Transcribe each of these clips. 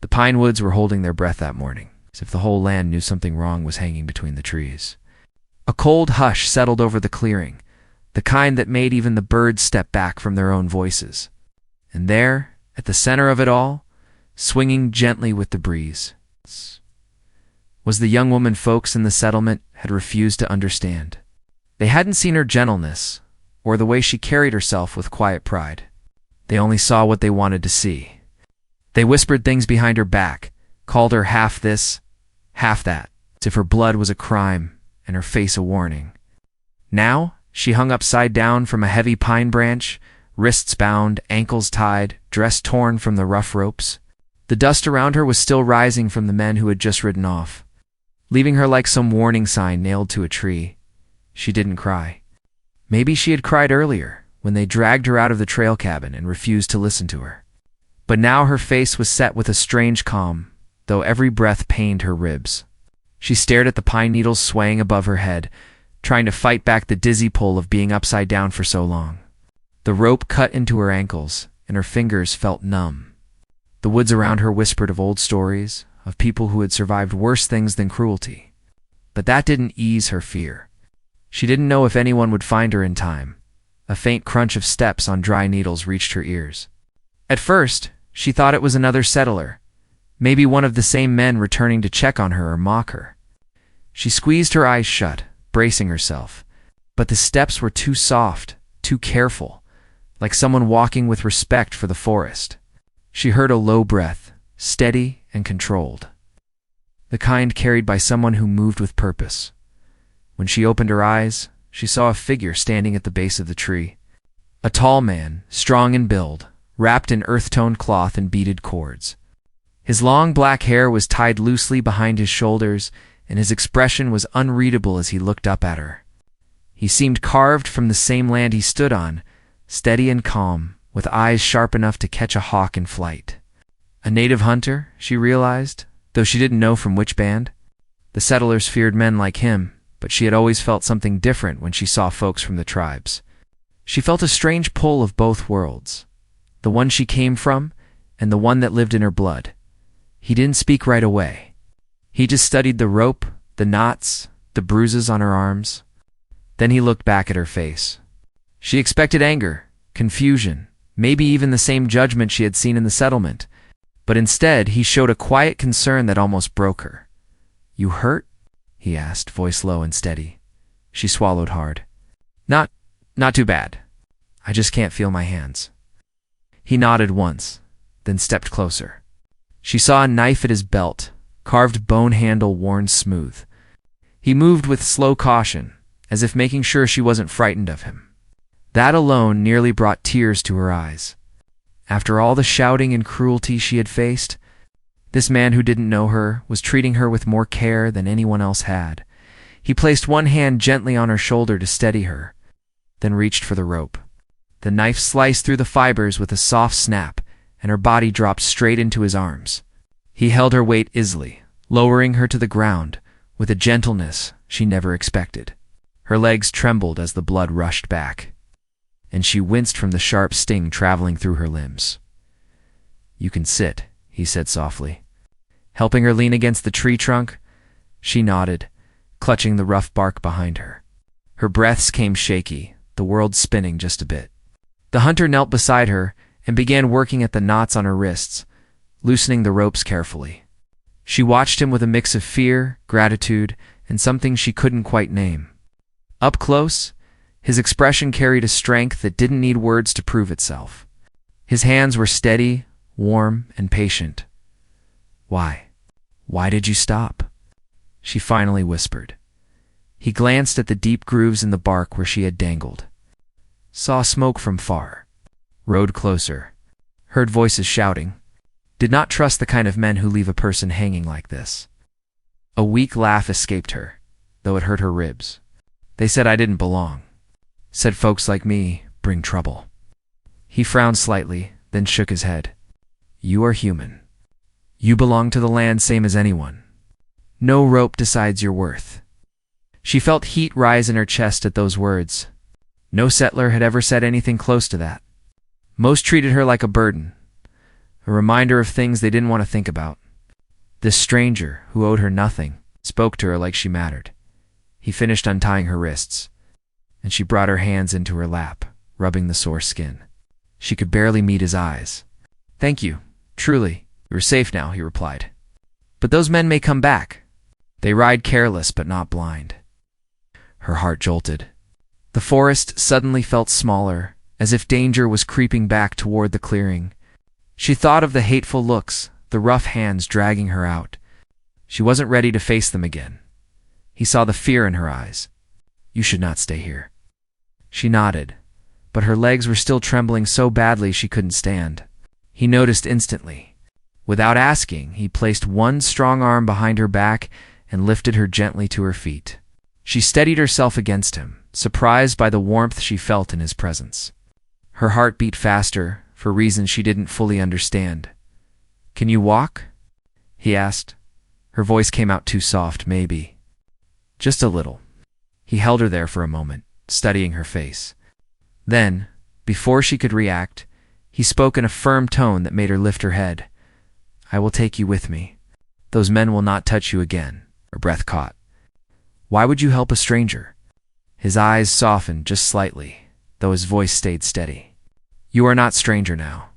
The pine woods were holding their breath that morning, as if the whole land knew something wrong was hanging between the trees. A cold hush settled over the clearing, the kind that made even the birds step back from their own voices. And there, at the center of it all, swinging gently with the breeze, was the young woman folks in the settlement had refused to understand. They hadn't seen her gentleness, or the way she carried herself with quiet pride. They only saw what they wanted to see. They whispered things behind her back, called her half this, half that, as if her blood was a crime and her face a warning. Now, she hung upside down from a heavy pine branch, wrists bound, ankles tied, dress torn from the rough ropes. The dust around her was still rising from the men who had just ridden off, leaving her like some warning sign nailed to a tree. She didn't cry. Maybe she had cried earlier, when they dragged her out of the trail cabin and refused to listen to her. But now her face was set with a strange calm, though every breath pained her ribs. She stared at the pine needles swaying above her head, trying to fight back the dizzy pull of being upside down for so long. The rope cut into her ankles, and her fingers felt numb. The woods around her whispered of old stories, of people who had survived worse things than cruelty. But that didn't ease her fear. She didn't know if anyone would find her in time. A faint crunch of steps on dry needles reached her ears. At first, she thought it was another settler, maybe one of the same men returning to check on her or mock her. She squeezed her eyes shut, bracing herself. But the steps were too soft, too careful, like someone walking with respect for the forest. She heard a low breath, steady and controlled, the kind carried by someone who moved with purpose. When she opened her eyes, she saw a figure standing at the base of the tree. A tall man, strong in build, wrapped in earth-toned cloth and beaded cords. His long black hair was tied loosely behind his shoulders, and his expression was unreadable as he looked up at her. He seemed carved from the same land he stood on, steady and calm, with eyes sharp enough to catch a hawk in flight. A native hunter, she realized, though she didn't know from which band. The settlers feared men like him, but she had always felt something different when she saw folks from the tribes. She felt a strange pull of both worlds, the one she came from and the one that lived in her blood. He didn't speak right away. He just studied the rope, the knots, the bruises on her arms. Then he looked back at her face. She expected anger, confusion, maybe even the same judgment she had seen in the settlement. But instead, he showed a quiet concern that almost broke her. "You hurt?" he asked, voice low and steady. She swallowed hard. Not too bad. I just can't feel my hands." He nodded once, then stepped closer. She saw a knife at his belt, carved bone handle worn smooth. He moved with slow caution, as if making sure she wasn't frightened of him. That alone nearly brought tears to her eyes. After all the shouting and cruelty she had faced, this man who didn't know her was treating her with more care than anyone else had. He placed one hand gently on her shoulder to steady her, then reached for the rope. The knife sliced through the fibers with a soft snap, and her body dropped straight into his arms. He held her weight easily, lowering her to the ground with a gentleness she never expected. Her legs trembled as the blood rushed back, and she winced from the sharp sting traveling through her limbs. "You can sit," he said softly. Helping her lean against the tree trunk, she nodded, clutching the rough bark behind her. Her breaths came shaky, the world spinning just a bit. The hunter knelt beside her and began working at the knots on her wrists, loosening the ropes carefully. She watched him with a mix of fear, gratitude, and something she couldn't quite name. Up close, his expression carried a strength that didn't need words to prove itself. His hands were steady, warm, and patient. "Why? Why did you stop?" she finally whispered. He glanced at the deep grooves in the bark where she had dangled. Saw smoke from far. Rode closer. Heard voices shouting. Did not trust the kind of men who leave a person hanging like this. A weak laugh escaped her, though it hurt her ribs. "They said I didn't belong. Said folks like me bring trouble." He frowned slightly, then shook his head. "You are human. You belong to the land same as anyone. No rope decides your worth." She felt heat rise in her chest at those words. No settler had ever said anything close to that. Most treated her like a burden, a reminder of things they didn't want to think about. This stranger, who owed her nothing, spoke to her like she mattered. He finished untying her wrists, and she brought her hands into her lap, rubbing the sore skin. She could barely meet his eyes. "Thank you, truly. You're safe now," he replied. "But those men may come back. They ride careless but not blind." Her heart jolted. The forest suddenly felt smaller, as if danger was creeping back toward the clearing. She thought of the hateful looks, the rough hands dragging her out. She wasn't ready to face them again. He saw the fear in her eyes. "You should not stay here." She nodded, but her legs were still trembling so badly she couldn't stand. He noticed instantly. Without asking, he placed one strong arm behind her back and lifted her gently to her feet. She steadied herself against him, surprised by the warmth she felt in his presence. Her heart beat faster, for reasons she didn't fully understand. "Can you walk?" he asked. Her voice came out too soft, maybe. "Just a little." He held her there for a moment, studying her face. Then, before she could react, he spoke in a firm tone that made her lift her head. "I will take you with me. Those men will not touch you again." Her breath caught. "Why would you help a stranger?" His eyes softened just slightly, though his voice stayed steady. "You are not stranger now."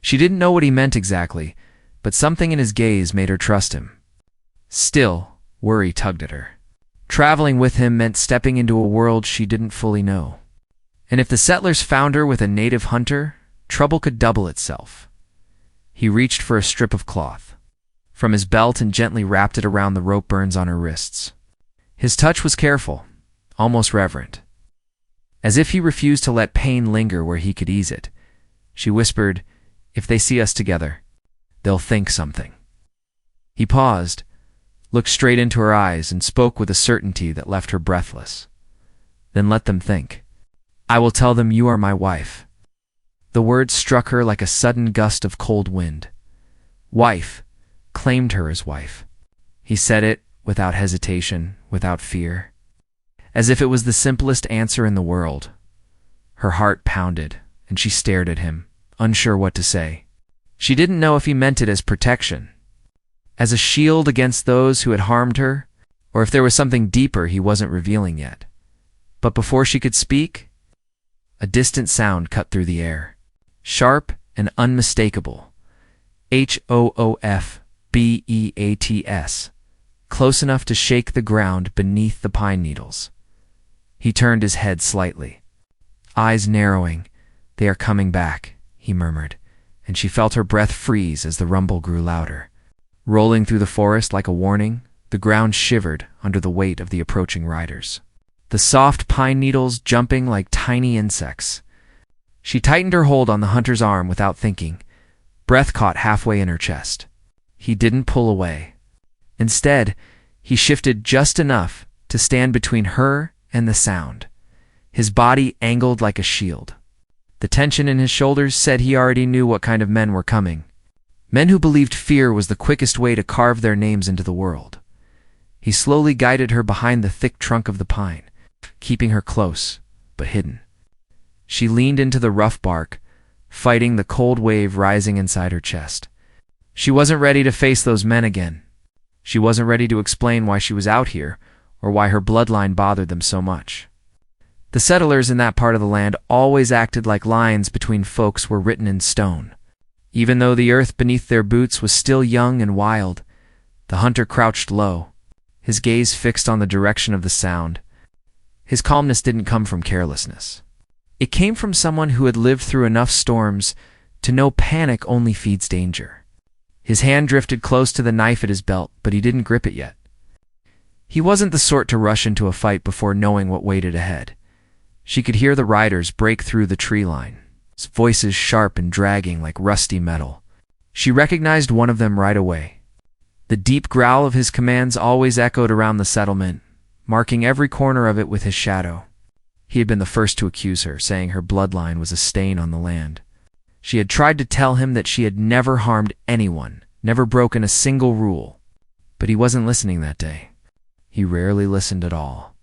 She didn't know what he meant exactly, but something in his gaze made her trust him. Still, worry tugged at her. Traveling with him meant stepping into a world she didn't fully know. And if the settlers found her with a native hunter, trouble could double itself. He reached for a strip of cloth from his belt and gently wrapped it around the rope burns on her wrists. His touch was careful, almost reverent. As if he refused to let pain linger where he could ease it, she whispered, "If they see us together, they'll think something." He paused, looked straight into her eyes, and spoke with a certainty that left her breathless. "Then let them think. I will tell them you are my wife." The words struck her like a sudden gust of cold wind. Wife, claimed her as wife. He said it without hesitation, without fear, as if it was the simplest answer in the world. Her heart pounded, and she stared at him, unsure what to say. She didn't know if he meant it as protection, as a shield against those who had harmed her, or if there was something deeper he wasn't revealing yet. But before she could speak, a distant sound cut through the air, sharp and unmistakable. Hoofbeats, close enough to shake the ground beneath the pine needles. He turned his head slightly, eyes narrowing. "They are coming back," he murmured, and she felt her breath freeze as the rumble grew louder. Rolling through the forest like a warning, the ground shivered under the weight of the approaching riders, the soft pine needles jumping like tiny insects. She tightened her hold on the hunter's arm without thinking, breath caught halfway in her chest. He didn't pull away. Instead, he shifted just enough to stand between her and the sound, his body angled like a shield. The tension in his shoulders said he already knew what kind of men were coming. Men who believed fear was the quickest way to carve their names into the world. He slowly guided her behind the thick trunk of the pine, keeping her close, but hidden. She leaned into the rough bark, fighting the cold wave rising inside her chest. She wasn't ready to face those men again. She wasn't ready to explain why she was out here, or why her bloodline bothered them so much. The settlers in that part of the land always acted like lines between folks were written in stone. Even though the earth beneath their boots was still young and wild, the hunter crouched low, his gaze fixed on the direction of the sound. His calmness didn't come from carelessness. It came from someone who had lived through enough storms to know panic only feeds danger. His hand drifted close to the knife at his belt, but he didn't grip it yet. He wasn't the sort to rush into a fight before knowing what waited ahead. She could hear the riders break through the tree line, voices sharp and dragging like rusty metal. She recognized one of them right away. The deep growl of his commands always echoed around the settlement, marking every corner of it with his shadow. He had been the first to accuse her, saying her bloodline was a stain on the land. She had tried to tell him that she had never harmed anyone, never broken a single rule. But he wasn't listening that day. He rarely listened at all.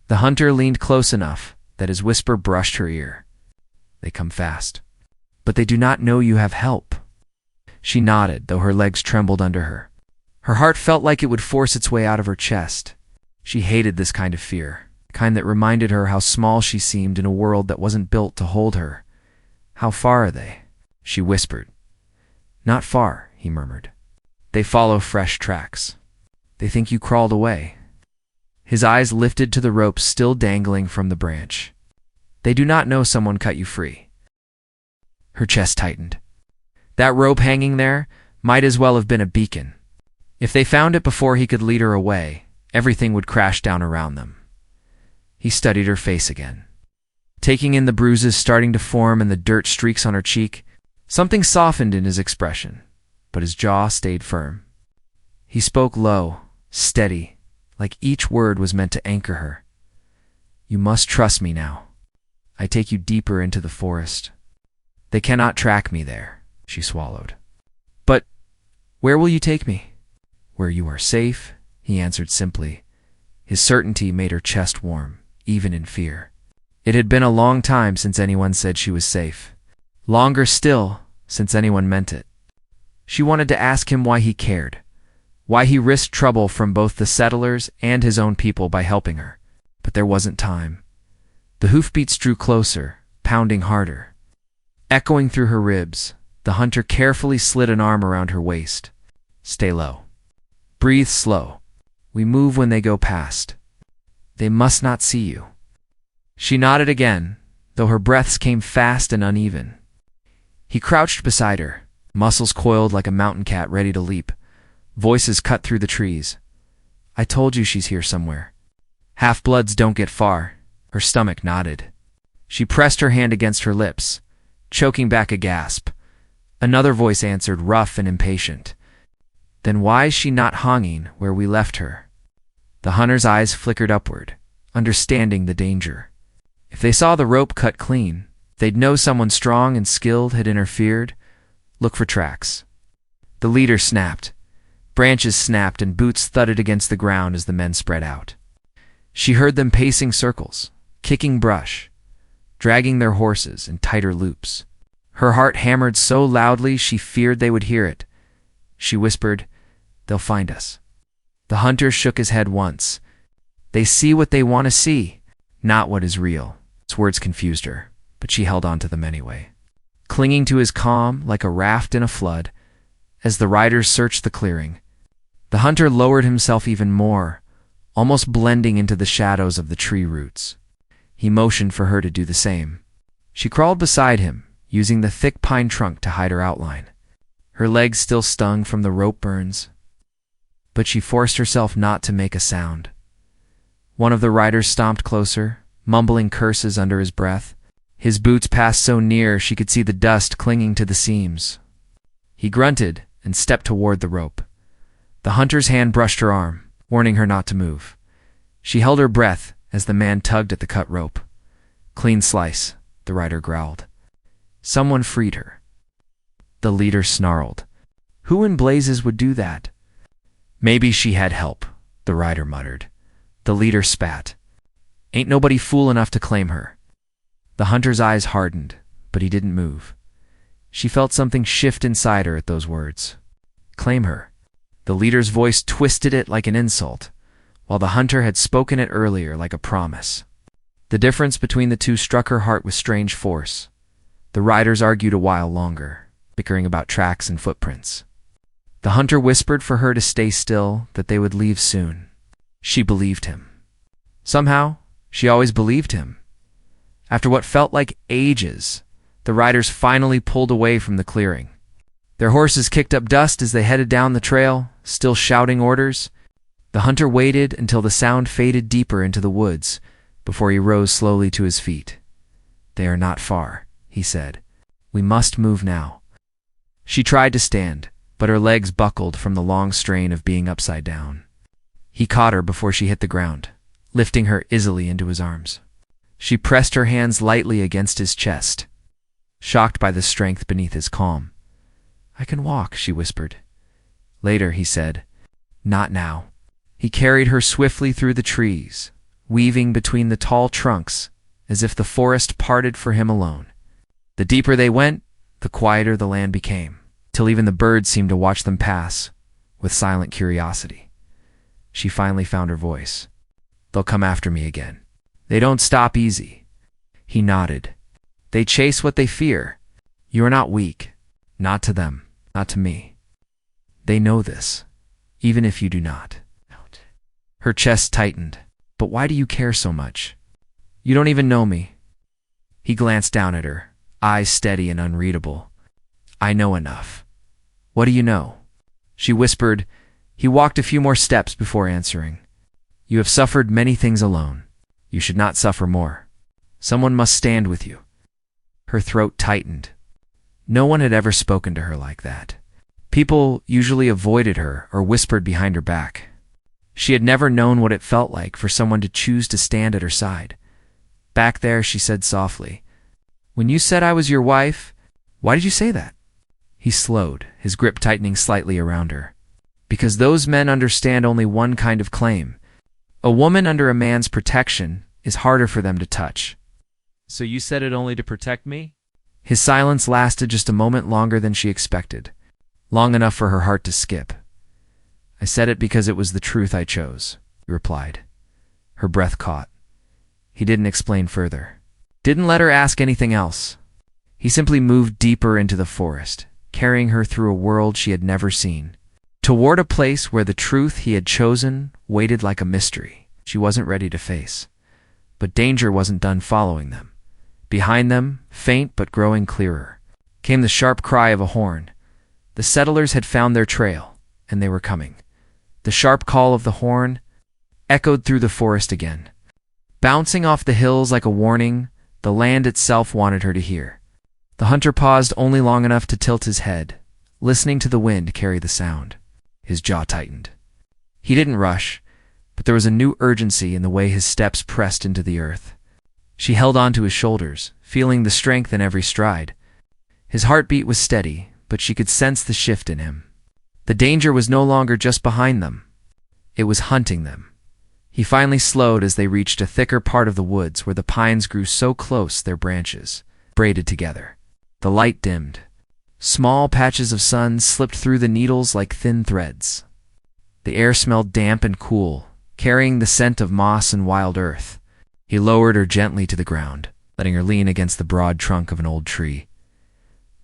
The hunter leaned close enough that his whisper brushed her ear. "They come fast. But they do not know you have help," She nodded, though her legs trembled under her. Her heart felt like it would force its way out of her chest. She hated this kind of fear, the kind that reminded her how small she seemed in a world that wasn't built to hold her. "How far are they?" she whispered. "Not far," he murmured. "They follow fresh tracks. They think you crawled away." His eyes lifted to the rope still dangling from the branch. "They do not know someone cut you free." Her chest tightened. That rope hanging there might as well have been a beacon. If they found it before he could lead her away, everything would crash down around them. He studied her face again, taking in the bruises starting to form and the dirt streaks on her cheek. Something softened in his expression, but his jaw stayed firm. He spoke low, steady, like each word was meant to anchor her. "You must trust me now. I take you deeper into the forest. They cannot track me there," she swallowed. "But where will you take me?" "Where you are safe," he answered simply. His certainty made her chest warm, even in fear. It had been a long time since anyone said she was safe. Longer still, since anyone meant it. She wanted to ask him why he cared, why he risked trouble from both the settlers and his own people by helping her. But there wasn't time. The hoofbeats drew closer, pounding harder. Echoing through her ribs, the hunter carefully slid an arm around her waist. "Stay low. Breathe slow. We move when they go past. They must not see you." She nodded again, though her breaths came fast and uneven. He crouched beside her, muscles coiled like a mountain cat ready to leap. Voices cut through the trees. "I told you she's here somewhere. Half-bloods don't get far." Her stomach knotted. She pressed her hand against her lips, choking back a gasp. Another voice answered, rough and impatient. "Then why is she not hanging where we left her?" The hunter's eyes flickered upward, understanding the danger. If they saw the rope cut clean, they'd know someone strong and skilled had interfered. Look for tracks. The leader snapped. Branches snapped and boots thudded against the ground as the men spread out. She heard them pacing circles, kicking brush, dragging their horses in tighter loops. Her heart hammered so loudly she feared they would hear it. She whispered, "They'll find us." The hunter shook his head once. "They see what they want to see, not what is real." His words confused her, but she held on to them anyway, clinging to his calm like a raft in a flood. As the riders searched the clearing, the hunter lowered himself even more, almost blending into the shadows of the tree roots. He motioned for her to do the same. She crawled beside him, using the thick pine trunk to hide her outline. Her legs still stung from the rope burns, but she forced herself not to make a sound. One of the riders stomped closer, mumbling curses under his breath. His boots passed so near she could see the dust clinging to the seams. He grunted and stepped toward the rope. The hunter's hand brushed her arm, warning her not to move. She held her breath as the man tugged at the cut rope. "Clean slice," the rider growled. Someone freed her. The leader snarled. Who in blazes would do that? "Maybe she had help," the rider muttered. The leader spat. "Ain't nobody fool enough to claim her." The hunter's eyes hardened, but he didn't move. She felt something shift inside her at those words. Claim her. The leader's voice twisted it like an insult, while the hunter had spoken it earlier like a promise. The difference between the two struck her heart with strange force. The riders argued a while longer, bickering about tracks and footprints. The hunter whispered for her to stay still, that they would leave soon. She believed him. Somehow, she always believed him. After what felt like ages, the riders finally pulled away from the clearing. Their horses kicked up dust as they headed down the trail, still shouting orders. The hunter waited until the sound faded deeper into the woods before he rose slowly to his feet. "They are not far," he said. "We must move now." She tried to stand, but her legs buckled from the long strain of being upside down. He caught her before she hit the ground, lifting her easily into his arms. She pressed her hands lightly against his chest, shocked by the strength beneath his calm. "I can walk," she whispered. "Later," he said. "Not now." He carried her swiftly through the trees, weaving between the tall trunks as if the forest parted for him alone. The deeper they went, the quieter the land became. till even the birds seemed to watch them pass with silent curiosity. She finally found her voice. "They'll come after me again. They don't stop easy." He nodded. "They chase what they fear. You are not weak. Not to them. Not to me. They know this, even if you do not." Her chest tightened. "But why do you care so much? You don't even know me." He glanced down at her, eyes steady and unreadable. "I know enough." "What do you know?" She whispered. He walked a few more steps before answering. "You have suffered many things alone. You should not suffer more. Someone must stand with you." Her throat tightened. No one had ever spoken to her like that. People usually avoided her or whispered behind her back. She had never known what it felt like for someone to choose to stand at her side. Back there, she said softly, "When you said I was your wife, why did you say that?" He slowed, his grip tightening slightly around her. "Because those men understand only one kind of claim. A woman under a man's protection is harder for them to touch." "So you said it only to protect me?" His silence lasted just a moment longer than she expected, long enough for her heart to skip. "I said it because it was the truth I chose," he replied. Her breath caught. He didn't explain further. Didn't let her ask anything else. He simply moved deeper into the forest, carrying her through a world she had never seen, toward a place where the truth he had chosen waited like a mystery she wasn't ready to face. But danger wasn't done following them. Behind them, faint but growing clearer, came the sharp cry of a horn. The settlers had found their trail, and they were coming. The sharp call of the horn echoed through the forest again. Bouncing off the hills like a warning, the land itself wanted her to hear. The hunter paused only long enough to tilt his head, listening to the wind carry the sound. His jaw tightened. He didn't rush, but there was a new urgency in the way his steps pressed into the earth. She held onto his shoulders, feeling the strength in every stride. His heartbeat was steady, but she could sense the shift in him. The danger was no longer just behind them. It was hunting them. He finally slowed as they reached a thicker part of the woods where the pines grew so close their branches braided together. The light dimmed. Small patches of sun slipped through the needles like thin threads. The air smelled damp and cool, carrying the scent of moss and wild earth. He lowered her gently to the ground, letting her lean against the broad trunk of an old tree.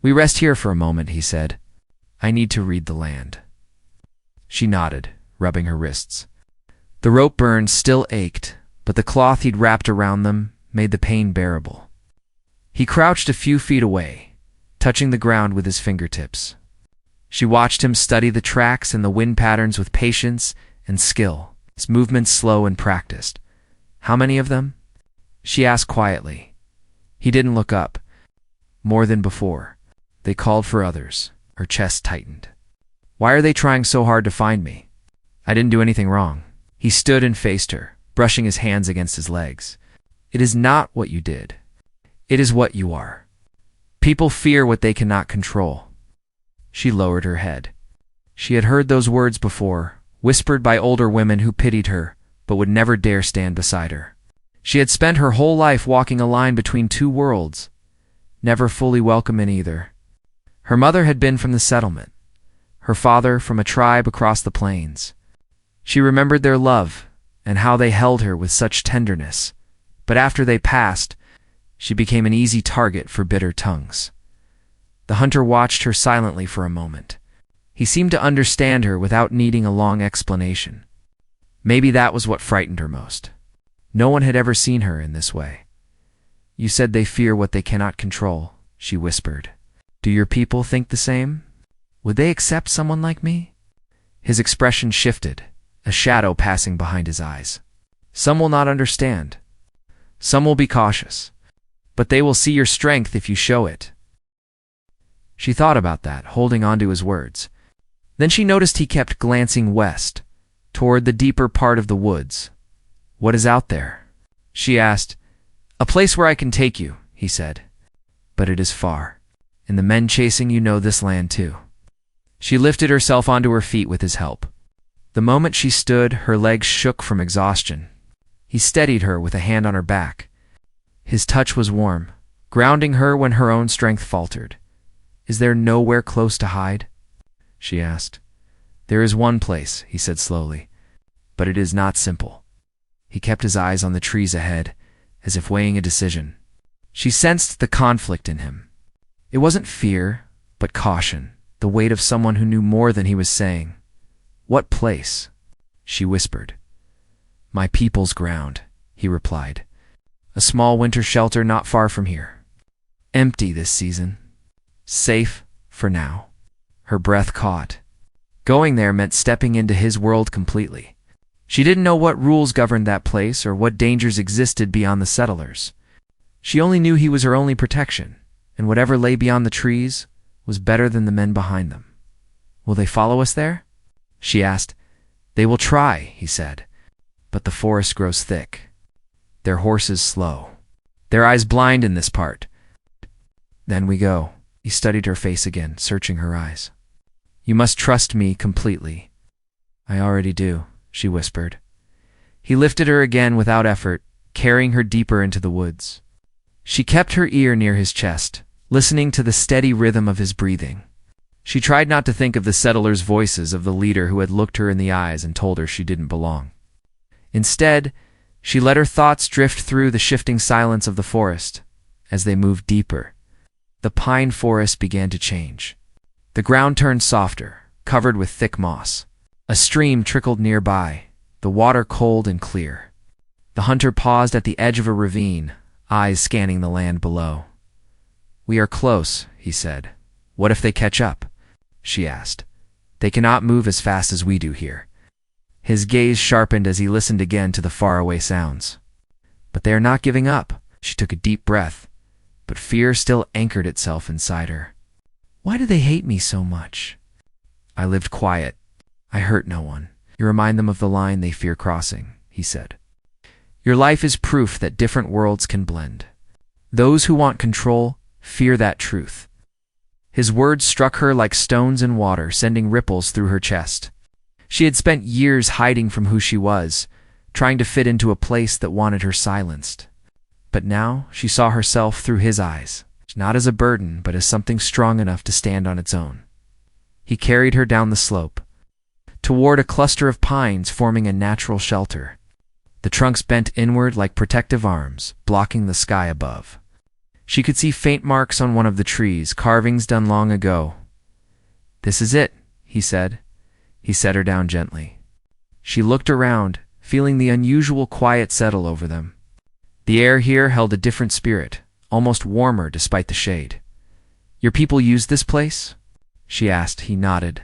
"We rest here for a moment," he said. "I need to read the land." She nodded, rubbing her wrists. The rope burns still ached, but the cloth he'd wrapped around them made the pain bearable. He crouched a few feet away, touching the ground with his fingertips. She watched him study the tracks and the wind patterns with patience and skill, his movements slow and practiced. "How many of them?" she asked quietly. He didn't look up. "More than before. They called for others." Her chest tightened. "Why are they trying so hard to find me? I didn't do anything wrong." He stood and faced her, brushing his hands against his legs. "It is not what you did. It is what you are. People fear what they cannot control." She lowered her head. She had heard those words before, whispered by older women who pitied her, but would never dare stand beside her. She had spent her whole life walking a line between two worlds, never fully welcome in either. Her mother had been from the settlement, her father from a tribe across the plains. She remembered their love and how they held her with such tenderness, but after they passed, she became an easy target for bitter tongues. The hunter watched her silently for a moment. He seemed to understand her without needing a long explanation. Maybe that was what frightened her most. No one had ever seen her in this way. "You said they fear what they cannot control," she whispered. "Do your people think the same? Would they accept someone like me?" His expression shifted, a shadow passing behind his eyes. "Some will not understand. Some will be cautious. But they will see your strength if you show it." She thought about that, holding on to his words. Then she noticed he kept glancing west, toward the deeper part of the woods. "What is out there?" she asked. "A place where I can take you," he said. "But it is far, and the men chasing you know this land too." She lifted herself onto her feet with his help. The moment she stood, her legs shook from exhaustion. He steadied her with a hand on her back. His touch was warm, grounding her when her own strength faltered. Is there nowhere close to hide? She asked. There is one place, he said slowly, but it is not simple. He kept his eyes on the trees ahead, as if weighing a decision. She sensed the conflict in him. It wasn't fear, but caution, the weight of someone who knew more than he was saying. What place? She whispered. My people's ground, he replied. A small winter shelter not far from here. Empty this season. Safe for now. Her breath caught. Going there meant stepping into his world completely. She didn't know what rules governed that place or what dangers existed beyond the settlers. She only knew he was her only protection, and whatever lay beyond the trees was better than the men behind them. Will they follow us there? She asked. They will try, he said, but the forest grows thick. Their horses slow. Their eyes blind in this part. Then we go. He studied her face again, searching her eyes. You must trust me completely. I already do, she whispered. He lifted her again without effort, carrying her deeper into the woods. She kept her ear near his chest, listening to the steady rhythm of his breathing. She tried not to think of the settlers' voices of the leader who had looked her in the eyes and told her she didn't belong. Instead, she let her thoughts drift through the shifting silence of the forest. As they moved deeper, the pine forest began to change. The ground turned softer, covered with thick moss. A stream trickled nearby, the water cold and clear. The hunter paused at the edge of a ravine, eyes scanning the land below. We are close, he said. What if they catch up? She asked. They cannot move as fast as we do here. His gaze sharpened as he listened again to the faraway sounds. But they are not giving up. She took a deep breath, but fear still anchored itself inside her. Why do they hate me so much? I lived quiet. I hurt no one. You remind them of the line they fear crossing, he said. Your life is proof that different worlds can blend. Those who want control fear that truth. His words struck her like stones in water, sending ripples through her chest. She had spent years hiding from who she was, trying to fit into a place that wanted her silenced. But now she saw herself through his eyes, not as a burden, but as something strong enough to stand on its own. He carried her down the slope, toward a cluster of pines forming a natural shelter. The trunks bent inward like protective arms, blocking the sky above. She could see faint marks on one of the trees, carvings done long ago. This is it, he said. He set her down gently. She looked around, feeling the unusual quiet settle over them. The air here held a different spirit, almost warmer despite the shade. Your people use this place? She asked. He nodded.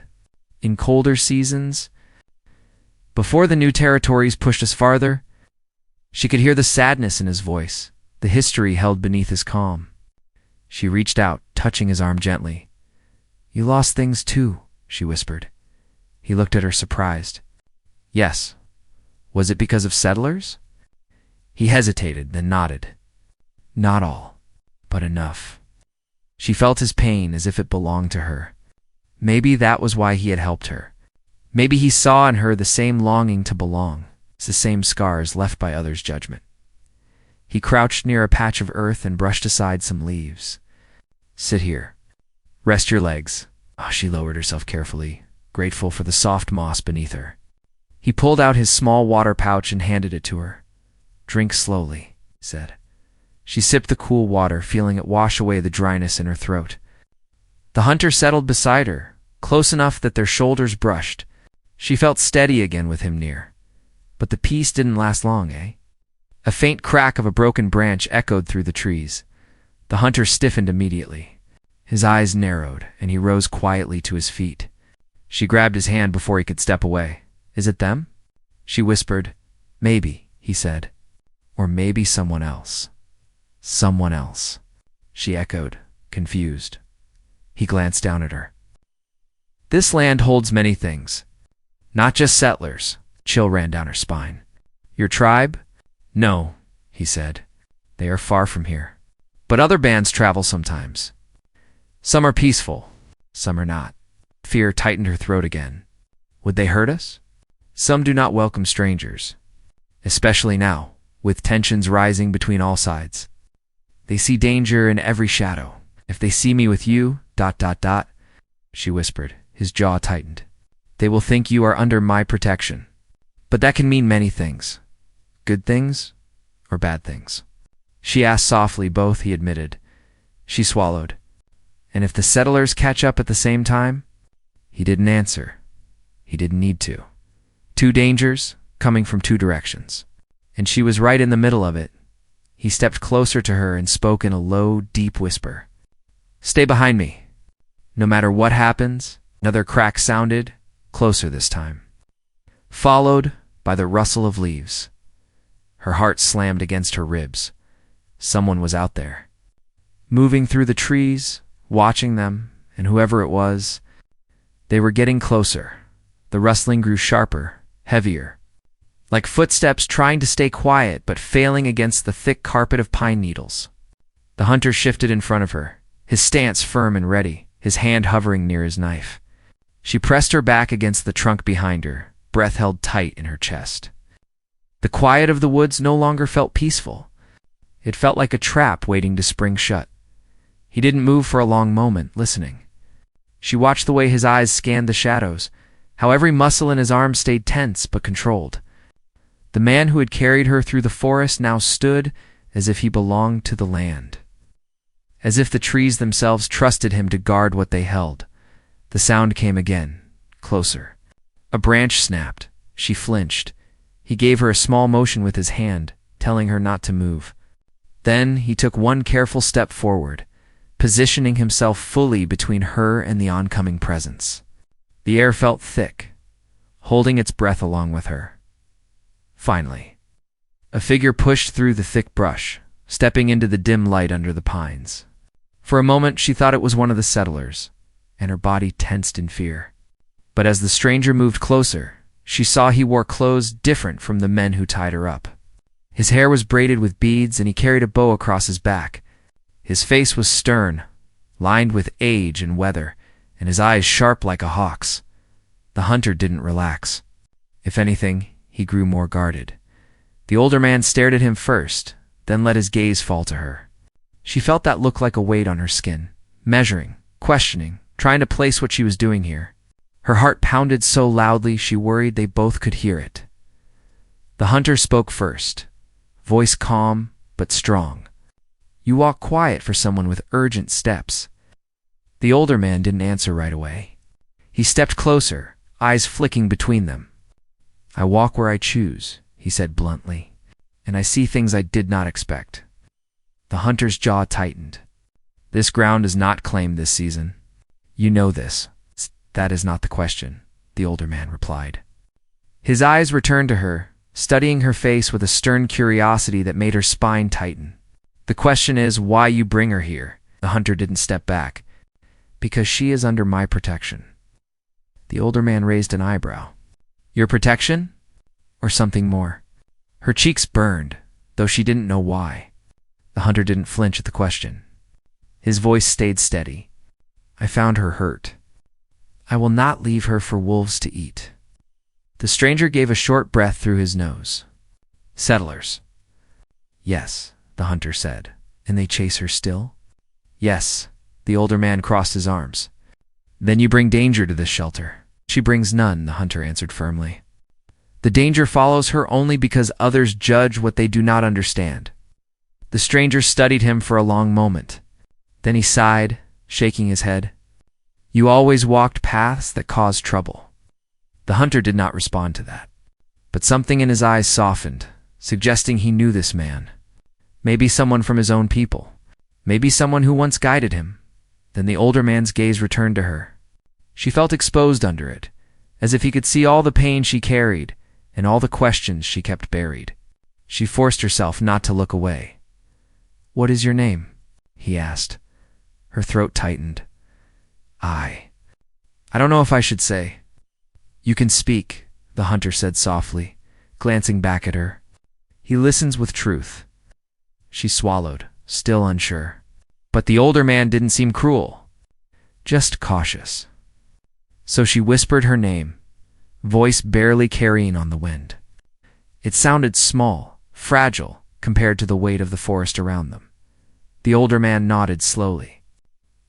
In colder seasons? Before the new territories pushed us farther? She could hear the sadness in his voice, the history held beneath his calm. She reached out, touching his arm gently. You lost things too, she whispered. He looked at her surprised. Yes. Was it because of settlers? He hesitated, then nodded. Not all, but enough. She felt his pain as if it belonged to her. Maybe that was why he had helped her. Maybe he saw in her the same longing to belong, the same scars left by others' judgment. He crouched near a patch of earth and brushed aside some leaves. Sit here. Rest your legs. She lowered herself carefully, grateful for the soft moss beneath her. He pulled out his small water pouch and handed it to her. Drink slowly, he said. She sipped the cool water, feeling it wash away the dryness in her throat. The hunter settled beside her, close enough that their shoulders brushed. She felt steady again with him near. But the peace didn't last long, eh? A faint crack of a broken branch echoed through the trees. The hunter stiffened immediately. His eyes narrowed, and he rose quietly to his feet. She grabbed his hand before he could step away. Is it them? She whispered. Maybe, he said. Or maybe someone else. Someone else, she echoed, confused. He glanced down at her. This land holds many things. Not just settlers. Chill ran down her spine. Your tribe? No, he said. They are far from here. But other bands travel sometimes. Some are peaceful, some are not. Fear tightened her throat again. Would they hurt us? Some do not welcome strangers. Especially now, with tensions rising between all sides. They see danger in every shadow. If they see me with you, Dot dot dot, she whispered. His jaw tightened. They will think you are under my protection. But that can mean many things. Good things or bad things? She asked softly. Both, he admitted. She swallowed. And if the settlers catch up at the same time? He didn't answer. He didn't need to. Two dangers coming from two directions. And she was right in the middle of it. He stepped closer to her and spoke in a low, deep whisper. Stay behind me. No matter what happens. Another crack sounded, closer this time, followed by the rustle of leaves. Her heart slammed against her ribs. Someone was out there, moving through the trees, watching them, and whoever it was, they were getting closer. The rustling grew sharper, heavier, like footsteps trying to stay quiet but failing against the thick carpet of pine needles. The hunter shifted in front of her, his stance firm and ready, his hand hovering near his knife. She pressed her back against the trunk behind her, breath held tight in her chest. The quiet of the woods no longer felt peaceful. It felt like a trap waiting to spring shut. He didn't move for a long moment, listening. She watched the way his eyes scanned the shadows, how every muscle in his arm stayed tense but controlled. The man who had carried her through the forest now stood as if he belonged to the land, as if the trees themselves trusted him to guard what they held. The sound came again, closer. A branch snapped. She flinched. He gave her a small motion with his hand, telling her not to move. Then he took one careful step forward, positioning himself fully between her and the oncoming presence. The air felt thick, holding its breath along with her. Finally, a figure pushed through the thick brush, stepping into the dim light under the pines. For a moment she thought it was one of the settlers, and her body tensed in fear. But as the stranger moved closer, she saw he wore clothes different from the men who tied her up. His hair was braided with beads, and he carried a bow across his back. His face was stern, lined with age and weather, and his eyes sharp like a hawk's. The hunter didn't relax. If anything, he grew more guarded. The older man stared at him first, then let his gaze fall to her. She felt that look like a weight on her skin, measuring, questioning, trying to place what she was doing here. Her heart pounded so loudly she worried they both could hear it. The hunter spoke first, voice calm but strong. You walk quiet for someone with urgent steps. The older man didn't answer right away. He stepped closer, eyes flicking between them. I walk where I choose, he said bluntly, and I see things I did not expect. The hunter's jaw tightened. This ground is not claimed this season. You know this. That is not the question, the older man replied. His eyes returned to her, studying her face with a stern curiosity that made her spine tighten. The question is why you bring her here. The hunter didn't step back. Because she is under my protection. The older man raised an eyebrow. Your protection? Or something more? Her cheeks burned, though she didn't know why. The hunter didn't flinch at the question. His voice stayed steady. I found her hurt. I will not leave her for wolves to eat. The stranger gave a short breath through his nose. Settlers. Yes, the hunter said. And they chase her still? Yes. The older man crossed his arms. Then you bring danger to this shelter. She brings none, the hunter answered firmly. The danger follows her only because others judge what they do not understand. The stranger studied him for a long moment. Then he sighed, shaking his head. You always walked paths that caused trouble. The hunter did not respond to that. But something in his eyes softened, suggesting he knew this man. Maybe someone from his own people. Maybe someone who once guided him. Then the older man's gaze returned to her. She felt exposed under it, as if he could see all the pain she carried and all the questions she kept buried. She forced herself not to look away. What is your name? He asked. Her throat tightened. I don't know if I should say. You can speak, the hunter said softly, glancing back at her. He listens with truth. She swallowed, still unsure. But the older man didn't seem cruel, just cautious. So she whispered her name, voice barely carrying on the wind. It sounded small, fragile, compared to the weight of the forest around them. The older man nodded slowly.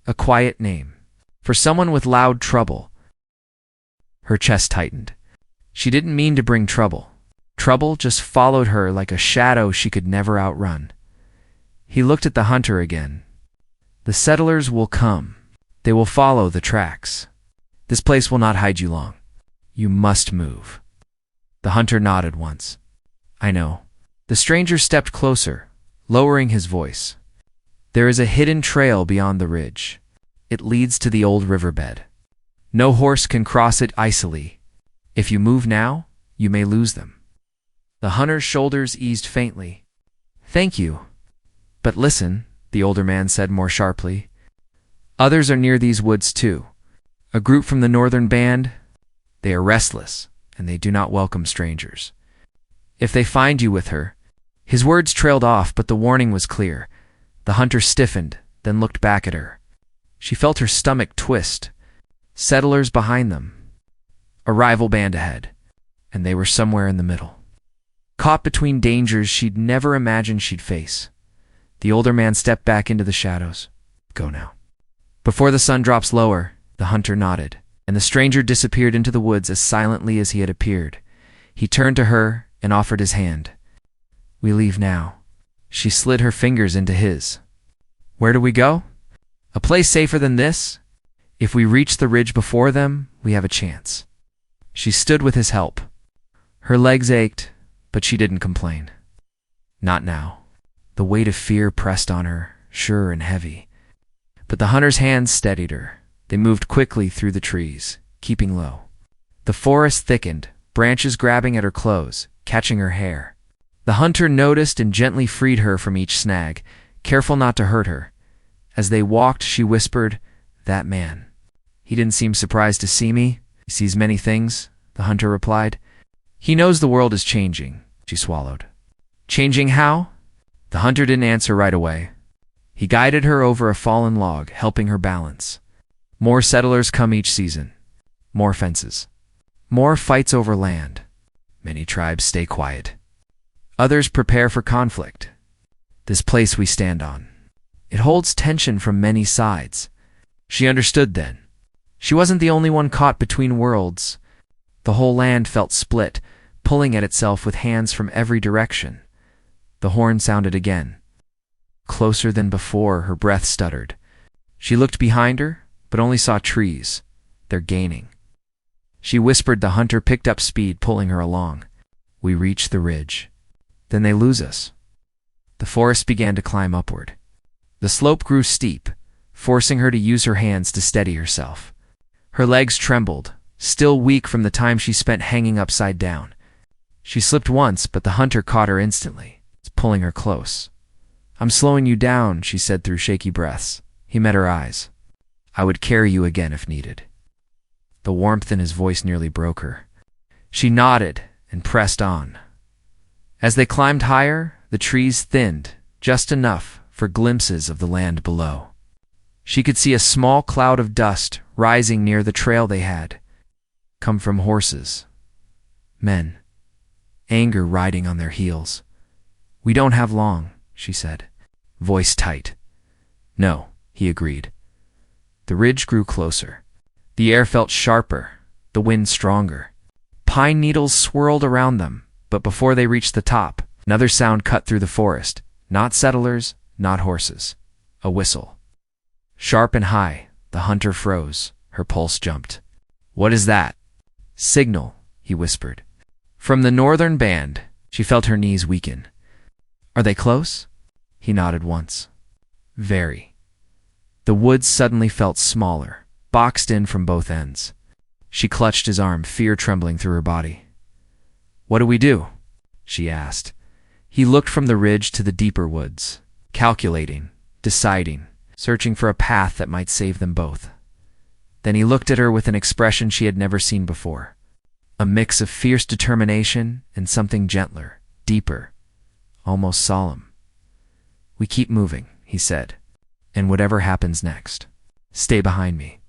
A quiet name. For someone with loud trouble. Her chest tightened. She didn't mean to bring trouble. Trouble just followed her like a shadow she could never outrun. He looked at the hunter again. The settlers will come. They will follow the tracks. This place will not hide you long. You must move. The hunter nodded once. I know. The stranger stepped closer, lowering his voice. There is a hidden trail beyond the ridge. It leads to the old riverbed. No horse can cross it icily. If you move now, you may lose them. The hunter's shoulders eased faintly. Thank you. But listen, the older man said more sharply. Others are near these woods too. A group from the northern band. They are restless, and they do not welcome strangers. If they find you with her— His words trailed off, but the warning was clear. The hunter stiffened, then looked back at her. She felt her stomach twist. Settlers behind them. A rival band ahead, and they were somewhere in the middle. Caught between dangers she'd never imagined she'd face. The older man stepped back into the shadows. Go now. Before the sun drops lower, the hunter nodded, and the stranger disappeared into the woods as silently as he had appeared. He turned to her and offered his hand. We leave now. She slid her fingers into his. Where do we go? A place safer than this? If we reach the ridge before them, we have a chance. She stood with his help. Her legs ached, but she didn't complain. Not now. The weight of fear pressed on her, sure and heavy. But the hunter's hands steadied her. They moved quickly through the trees, keeping low. The forest thickened, branches grabbing at her clothes, catching her hair. The hunter noticed and gently freed her from each snag, careful not to hurt her. As they walked, she whispered, That man. He didn't seem surprised to see me. He sees many things, the hunter replied. He knows the world is changing, she swallowed. Changing how? The hunter didn't answer right away. He guided her over a fallen log, helping her balance. More settlers come each season. More fences. More fights over land. Many tribes stay quiet. Others prepare for conflict. This place we stand on. It holds tension from many sides. She understood then. She wasn't the only one caught between worlds. The whole land felt split, pulling at itself with hands from every direction. The horn sounded again. Closer than before, her breath stuttered. She looked behind her, but only saw trees. They're gaining. She whispered. The hunter picked up speed, pulling her along. We reach the ridge. Then they lose us. The forest began to climb upward. The slope grew steep, forcing her to use her hands to steady herself. Her legs trembled, still weak from the time she spent hanging upside down. She slipped once, but the hunter caught her instantly, pulling her close. I'm slowing you down, she said through shaky breaths. He met her eyes. I would carry you again if needed. The warmth in his voice nearly broke her. She nodded and pressed on. As they climbed higher, the trees thinned, just enough for glimpses of the land below. She could see a small cloud of dust rising near the trail they had come from horses. Men. Anger riding on their heels. We don't have long, she said, voice tight. No, he agreed. The ridge grew closer. The air felt sharper, the wind stronger. Pine needles swirled around them, but before they reached the top, another sound cut through the forest. Not settlers, not horses. A whistle. Sharp and high, the hunter froze. Her pulse jumped. What is that? Signal, he whispered. From the northern band. She felt her knees weaken. Are they close? He nodded once. Very. The woods suddenly felt smaller, boxed in from both ends. She clutched his arm, fear trembling through her body. What do we do? She asked. He looked from the ridge to the deeper woods, calculating, deciding, searching for a path that might save them both. Then he looked at her with an expression she had never seen before. A mix of fierce determination and something gentler, deeper, almost solemn. We keep moving, he said, and whatever happens next, stay behind me.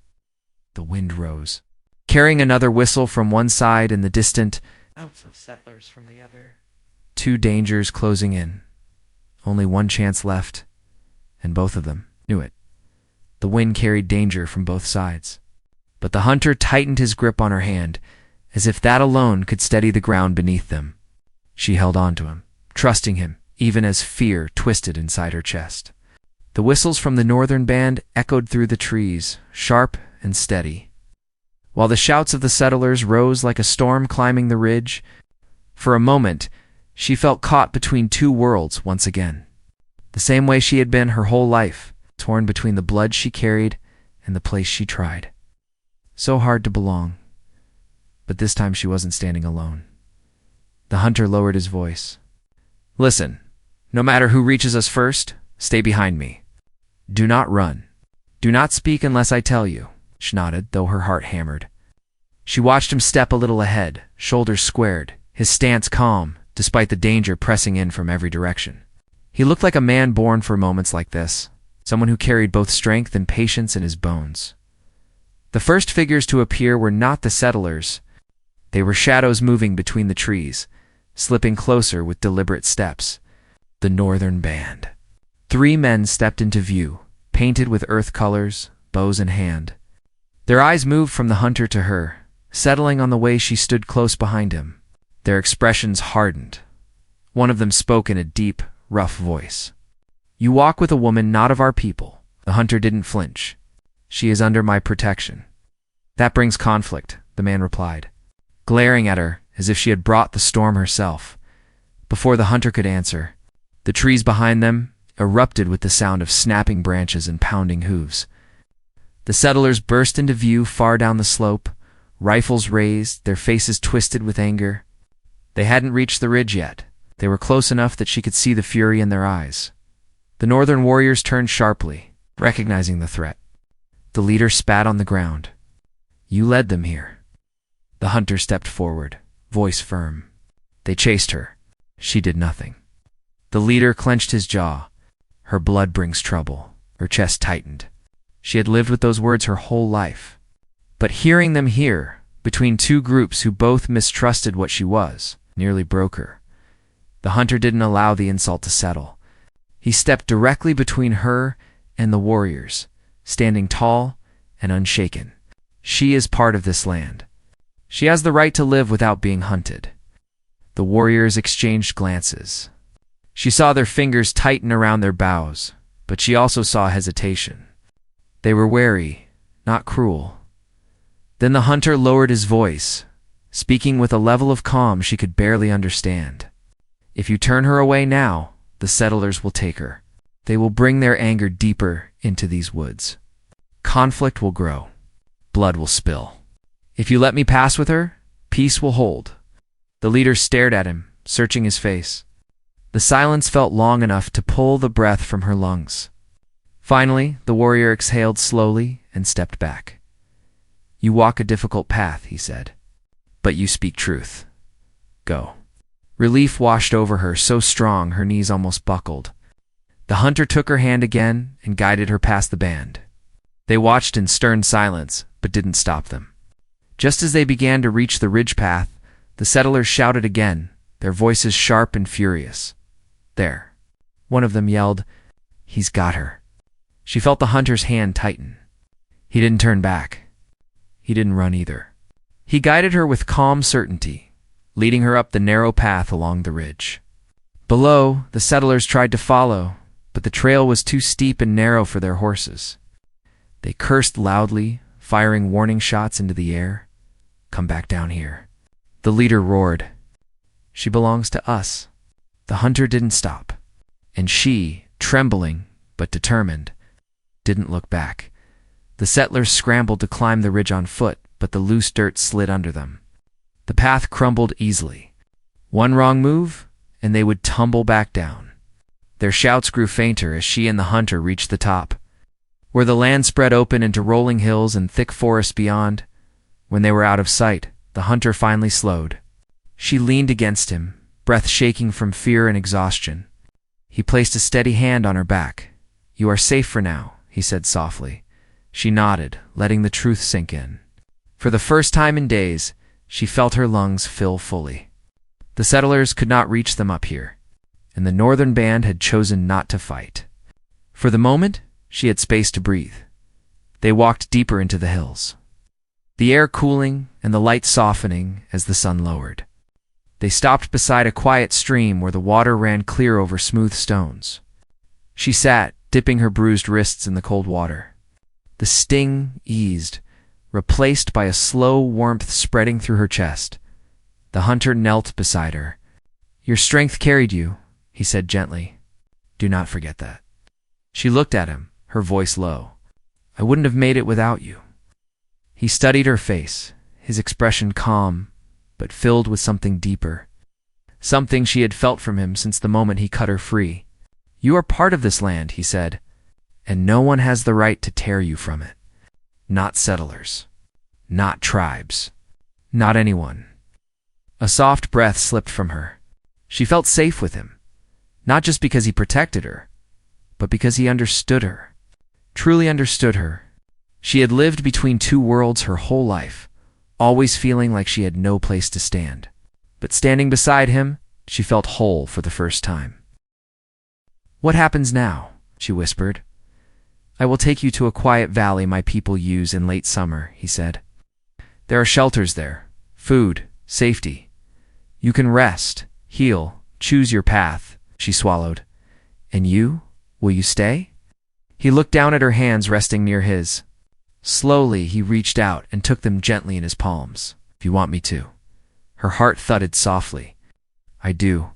The wind rose, carrying another whistle from one side and the distant shouts of settlers from the other. Two dangers closing in. Only one chance left, and both of them knew it. The wind carried danger from both sides. But the hunter tightened his grip on her hand, as if that alone could steady the ground beneath them. She held on to him, trusting him, even as fear twisted inside her chest. The whistles from the northern band echoed through the trees, sharp and steady, while the shouts of the settlers rose like a storm climbing the ridge. For a moment, she felt caught between two worlds once again, the same way she had been her whole life, torn between the blood she carried and the place she tried. So hard to belong. But this time she wasn't standing alone. The hunter lowered his voice. "Listen, no matter who reaches us first, stay behind me. Do not run. Do not speak unless I tell you," she nodded, though her heart hammered. She watched him step a little ahead, shoulders squared, his stance calm, despite the danger pressing in from every direction. He looked like a man born for moments like this, someone who carried both strength and patience in his bones. The first figures to appear were not the settlers. They were shadows moving between the trees, slipping closer with deliberate steps. The northern band. 3 men stepped into view, painted with earth colors, bows in hand. Their eyes moved from the hunter to her, settling on the way she stood close behind him. Their expressions hardened. One of them spoke in a deep, rough voice. "You walk with a woman not of our people." The hunter didn't flinch. "She is under my protection." "That brings conflict," the man replied, glaring at her as if she had brought the storm herself. Before the hunter could answer, the trees behind them erupted with the sound of snapping branches and pounding hooves. The settlers burst into view far down the slope, rifles raised, their faces twisted with anger. They hadn't reached the ridge yet. They were close enough that she could see the fury in their eyes. The northern warriors turned sharply, recognizing the threat. The leader spat on the ground. "You led them here." The hunter stepped forward, voice firm. "They chased her. She did nothing." The leader clenched his jaw. "Her blood brings trouble." Her chest tightened. She had lived with those words her whole life. But hearing them here, between 2 groups who both mistrusted what she was, nearly broke her. The hunter didn't allow the insult to settle. He stepped directly between her and the warriors, standing tall and unshaken. "She is part of this land. She has the right to live without being hunted." The warriors exchanged glances. She saw their fingers tighten around their bows, but she also saw hesitation. They were wary, not cruel. Then the hunter lowered his voice, speaking with a level of calm she could barely understand. "If you turn her away now, the settlers will take her. They will bring their anger deeper into these woods. Conflict will grow. Blood will spill. If you let me pass with her, peace will hold." The leader stared at him, searching his face. The silence felt long enough to pull the breath from her lungs. Finally, the warrior exhaled slowly and stepped back. "You walk a difficult path," he said, "but you speak truth. Go." Relief washed over her, so strong her knees almost buckled. The hunter took her hand again and guided her past the band. They watched in stern silence, but didn't stop them. Just as they began to reach the ridge path, the settlers shouted again, their voices sharp and furious. "There!" One of them yelled. "He's got her." She felt the hunter's hand tighten. He didn't turn back. He didn't run either. He guided her with calm certainty, leading her up the narrow path along the ridge. Below, the settlers tried to follow, but the trail was too steep and narrow for their horses. They cursed loudly, firing warning shots into the air. "Come back down here." The leader roared. "She belongs to us." The hunter didn't stop, and she, trembling but determined, didn't look back. The settlers scrambled to climb the ridge on foot, but the loose dirt slid under them. The path crumbled easily. One wrong move, and they would tumble back down. Their shouts grew fainter as she and the hunter reached the top, where the land spread open into rolling hills and thick forest beyond. When they were out of sight, the hunter finally slowed. She leaned against him, breath shaking from fear and exhaustion. He placed a steady hand on her back. "You are safe for now," he said softly. She nodded, letting the truth sink in. For the first time in days, she felt her lungs fill fully. The settlers could not reach them up here, and the northern band had chosen not to fight. For the moment, she had space to breathe. They walked deeper into the hills, the air cooling and the light softening as the sun lowered. They stopped beside a quiet stream where the water ran clear over smooth stones. She sat, dipping her bruised wrists in the cold water. The sting eased, replaced by a slow warmth spreading through her chest. The hunter knelt beside her. "Your strength carried you," he said gently. "Do not forget that." She looked at him, her voice low. "I wouldn't have made it without you." He studied her face, his expression calm, but filled with something deeper. Something she had felt from him since the moment he cut her free. "You are part of this land," he said, "and no one has the right to tear you from it. Not settlers. Not tribes. Not anyone." A soft breath slipped from her. She felt safe with him, not just because he protected her, but because he understood her, truly understood her. She had lived between two worlds her whole life, always feeling like she had no place to stand. But standing beside him, she felt whole for the first time. "What happens now?" she whispered. "I will take you to a quiet valley my people use in late summer," he said. "There are shelters there, food, safety. You can rest, heal, choose your path," she swallowed. "And you? Will you stay?" He looked down at her hands resting near his. Slowly, he reached out and took them gently in his palms. "If you want me to." Her heart thudded softly. "I do."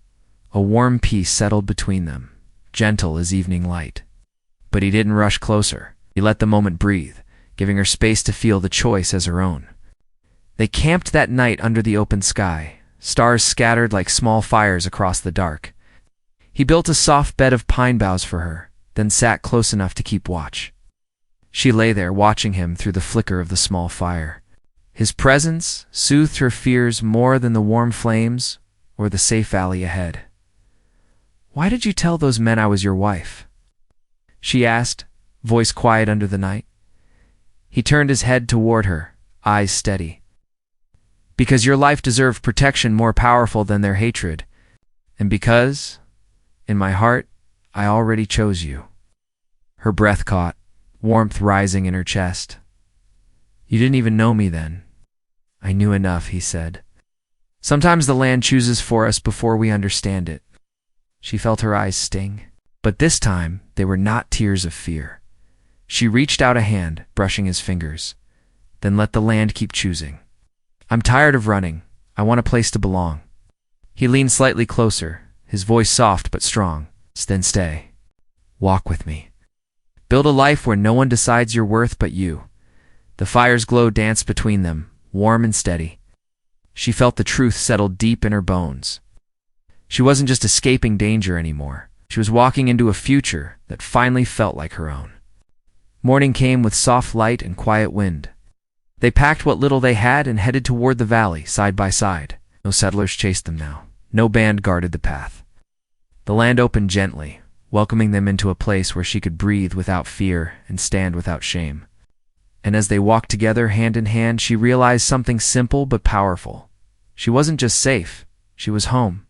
A warm peace settled between them, gentle as evening light. But he didn't rush closer. He let the moment breathe, giving her space to feel the choice as her own. They camped that night under the open sky, stars scattered like small fires across the dark. He built a soft bed of pine boughs for her, then sat close enough to keep watch. She lay there watching him through the flicker of the small fire. His presence soothed her fears more than the warm flames or the safe valley ahead. "Why did you tell those men I was your wife?" she asked, voice quiet under the night. He turned his head toward her, eyes steady. "Because your life deserved protection more powerful than their hatred. And because, in my heart, I already chose you." Her breath caught, warmth rising in her chest. "You didn't even know me then." "I knew enough," he said. "Sometimes the land chooses for us before we understand it." She felt her eyes sting, but this time they were not tears of fear. She reached out a hand, brushing his fingers, then let the land keep choosing. "I'm tired of running. I want a place to belong." He leaned slightly closer, his voice soft but strong. "Then stay. Walk with me. Build a life where no one decides your worth but you." The fire's glow danced between them, warm and steady. She felt the truth settle deep in her bones. She wasn't just escaping danger anymore. She was walking into a future that finally felt like her own. Morning came with soft light and quiet wind. They packed what little they had and headed toward the valley, side by side. No settlers chased them now. No band guarded the path. The land opened gently, welcoming them into a place where she could breathe without fear and stand without shame. And as they walked together hand in hand, she realized something simple but powerful. She wasn't just safe, she was home.